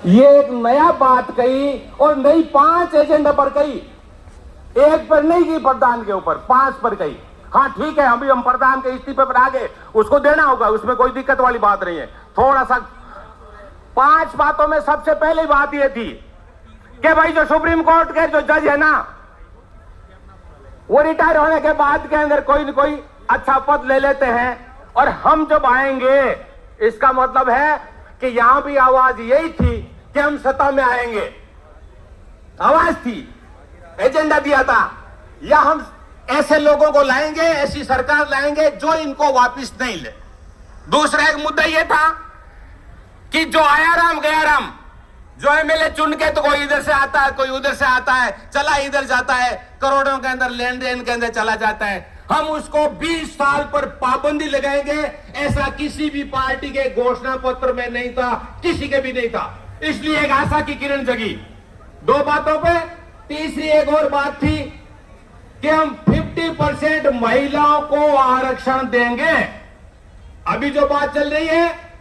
ये एक नया बात कही और नई 5 एजेंडा पर कही, एक पर नहीं की प्रधान के ऊपर, 5 पर कही। हाँ ठीक है, अभी हम प्रधान के इस्तीफे पर आ गए, उसको देना होगा, उसमें कोई दिक्कत वाली बात नहीं है। थोड़ा सा 5 बातों में सबसे पहली बात यह थी कि भाई जो सुप्रीम कोर्ट के जो जज है ना, वो रिटायर होने के बाद के अंदर कोई न कोई अच्छा पद ले लेते हैं, और हम जब आएंगे इसका मतलब है कि यहां भी आवाज यही थी कि हम सत्ता में आएंगे, आवाज थी, एजेंडा दिया था, या हम ऐसे लोगों को लाएंगे, ऐसी सरकार लाएंगे जो इनको वापस नहीं ले। दूसरा एक मुद्दा यह था कि जो आया राम गया राम, जो एमएलए चुन के तो कोई इधर से आता है, कोई उधर से आता है, चला इधर जाता है, करोड़ों के अंदर लेन देन के अंदर चला जाता है, हम उसको 20 साल पर पाबंदी लगाएंगे। ऐसा किसी भी पार्टी के घोषणा पत्र में नहीं था, किसी के भी नहीं था। इसलिए एक आशा की किरण जगी 2 बातों पे। तीसरी एक और बात थी कि हम 50% महिलाओं को आरक्षण देंगे। अभी जो बात चल रही है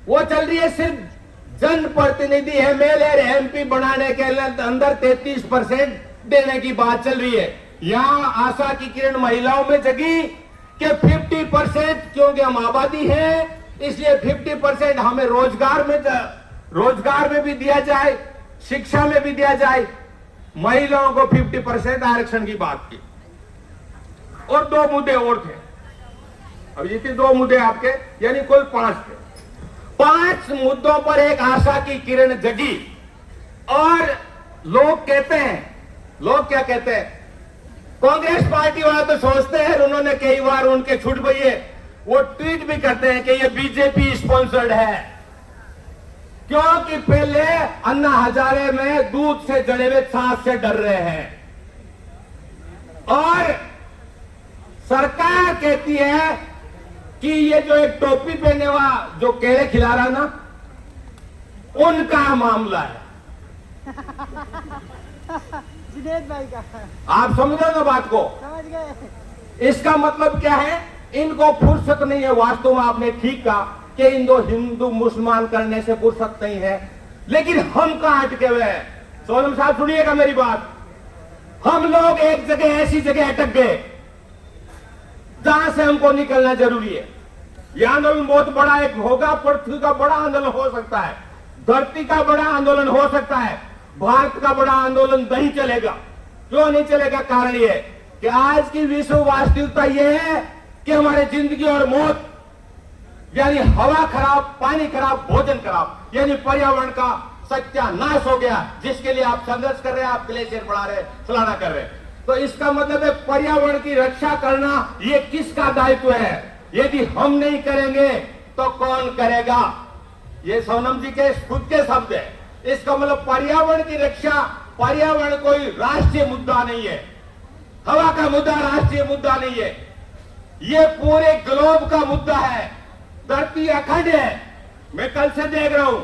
वो चल रही है सिर्फ जनप्रतिनिधि एमएलए और एमपी बनाने के अंदर 33% देने की बात चल रही है। यहां आशा की किरण महिलाओं में जगी कि 50%, क्योंकि हम आबादी है इसलिए 50% हमें रोजगार में भी दिया जाए, शिक्षा में भी दिया जाए। महिलाओं को 50% आरक्षण की बात की। और 2 मुद्दे और थे, अब ये थे 2 मुद्दे आपके, यानी कुल 5 थे। 5 मुद्दों पर एक आशा की किरण जगी। और लोग कहते हैं, लोग क्या कहते हैं, कांग्रेस पार्टी वाले तो सोचते हैं, उन्होंने कई बार उनके छूट भैये वो ट्वीट भी करते हैं कि ये बीजेपी स्पॉन्सर्ड है, क्योंकि पहले अन्ना हजारे में दूध से जड़े हुए सांप से डर रहे हैं। और सरकार कहती है कि ये जो एक टोपी पहने वाला जो केले खिला रहा ना, उनका मामला है। जुनेद भाई का। आप समझो ना बात को, समझ गए। इसका मतलब क्या है, इनको फुर्सत नहीं है। वास्तव में आपने ठीक कहा कि हिंदू मुसलमान करने से फुर्सत नहीं है, लेकिन हम कहां अटके हुए हैं। सोनम साहब सुनिएगा मेरी बात, हम लोग एक जगह ऐसी जगह अटक गए जहां से हमको निकलना जरूरी है। यह आंदोलन बहुत बड़ा एक होगा, पृथ्वी का बड़ा आंदोलन हो सकता है, धरती का बड़ा आंदोलन हो सकता है, भारत का बड़ा आंदोलन नहीं चलेगा। क्यों नहीं चलेगा? कारण यह कि आज की विश्व वास्तविकता यह है कि हमारे जिंदगी और मौत, यानी हवा खराब, पानी खराब, भोजन खराब, यानी पर्यावरण का सत्यानाश हो गया, जिसके लिए आप संघर्ष कर रहे हैं, आप ग्लेशियर बढ़ा रहे हैं, फलाना कर रहे हैं। तो इसका मतलब है पर्यावरण की रक्षा करना ये किसका दायित्व है? यदि हम नहीं करेंगे तो कौन करेगा? ये सोनम जी के खुद के शब्द है। इसका मतलब पर्यावरण की रक्षा, पर्यावरण कोई राष्ट्रीय मुद्दा नहीं है, हवा का मुद्दा राष्ट्रीय मुद्दा नहीं है, ये पूरे ग्लोब का मुद्दा है। धरती अखंड है। मैं कल से देख रहा हूं,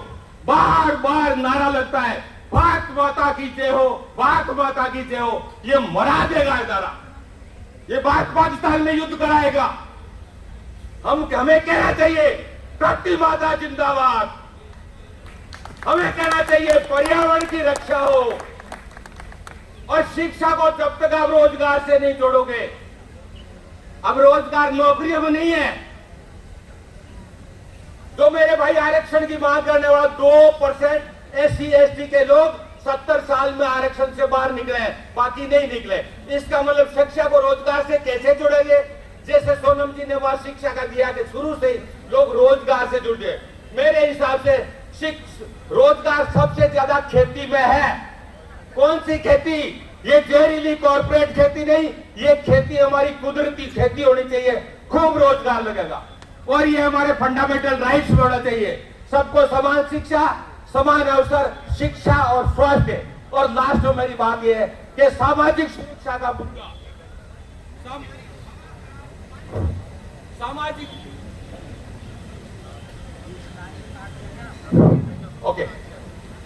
बार बार नारा लगता है, भारत माता की जय हो, भारत माता की जय हो। ये मरा देगा नारा, ये भारत पाकिस्तान में युद्ध कराएगा। हमें कहना चाहिए धरती माता जिंदाबाद, हमें कहना चाहिए पर्यावरण की रक्षा हो। और शिक्षा को जब तक आप रोजगार से नहीं जोड़ोगे, अब रोजगार नौकरियों में नहीं है। जो मेरे भाई आरक्षण की मांग करने वाला 2% SC ST के लोग 70 साल में आरक्षण से बाहर निकले हैं, बाकी नहीं निकले। इसका मतलब शिक्षा को रोजगार से कैसे जोड़ेंगे? जैसे सोनम जी ने वह शिक्षा का दिया कि शुरू से लोग रोजगार से जुड़ गए। मेरे हिसाब से रोजगार सबसे ज्यादा खेती में है। कौन सी खेती? ये जहरीली कॉर्पोरेट खेती नहीं, ये खेती हमारी कुदरती खेती होनी चाहिए, खूब रोजगार लगेगा। और ये हमारे फंडामेंटल राइट्स में होना चाहिए, सबको समान शिक्षा, समान अवसर, शिक्षा और स्वास्थ्य। और लास्ट में मेरी बात यह है कि सामाजिक सुरक्षा का मुद्दा, सामाजिक ओके,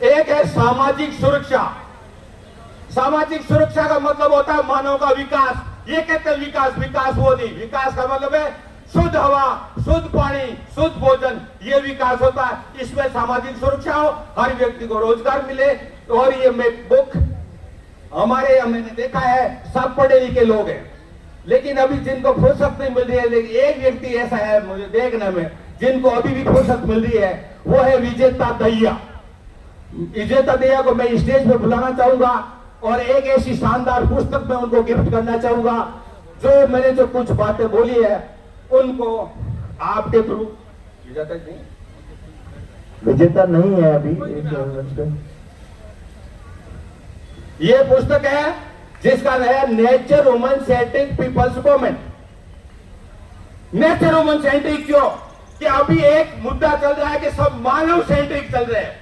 एक है सामाजिक सुरक्षा। सामाजिक सुरक्षा का मतलब होता है मानव का विकास। ये कहते हैं विकास, विकास वो नहीं। विकास का मतलब है शुद्ध हवा, शुद्ध पानी, शुद्ध भोजन, ये विकास होता है। इसमें सामाजिक सुरक्षा हो, हर व्यक्ति को रोजगार मिले। और ये बुक हमारे यहाँ मैंने देखा है, सब पढ़े लिखे लोग हैं, लेकिन अभी जिनको फुर्सत नहीं मिल रही है, लेकिन एक व्यक्ति ऐसा है मुझे देखने में जिनको अभी भी फुर्सत मिल रही है, वो है विजेता दहिया। विजेता दहिया को मैं स्टेज पे बुलाना चाहूंगा और एक ऐसी शानदार पुस्तक में उनको गिफ्ट करना चाहूंगा। जो मैंने जो कुछ बातें बोली है उनको आपके थ्रू विजेता नहीं है अभी। ये पुस्तक है जिसका नाम है nature woman centric people's movement. Nature woman centric क्यों? कि अभी एक मुद्दा चल रहा है कि सब मानव सेंट्रिक चल रहे हैं।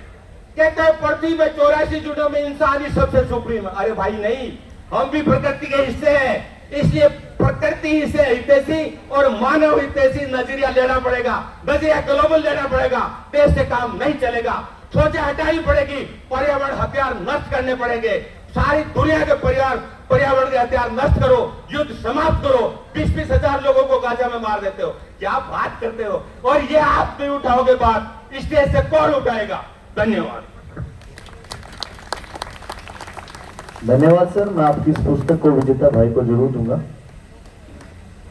कहते हैं पृथ्वी में 84 जुड़ों में इंसान ही सबसे सुप्रीम है। अरे भाई नहीं, हम भी प्रकृति के हिस्से हैं, इसलिए प्रकृति से हितैषी और मानव हितैषी नजरिया लेना पड़ेगा, नजरिया ग्लोबल लेना पड़ेगा। देश से काम नहीं चलेगा, सोचे हटानी पड़ेगी, पर्यावरण हथियार नष्ट करने पड़ेंगे। सारी दुनिया के पर्यावरण के हथियार नष्ट करो, युद्ध समाप्त करो। 20-20 हजार लोगों को गाजा में मार देते हो, क्या बात करते हो? और ये आप नहीं उठाओगे बात, स्टेज से कौन उठाएगा? धन्यवाद। धन्यवाद सर, मैं आपकी इस पुस्तक को विजेता भाई को जरूर दूंगा।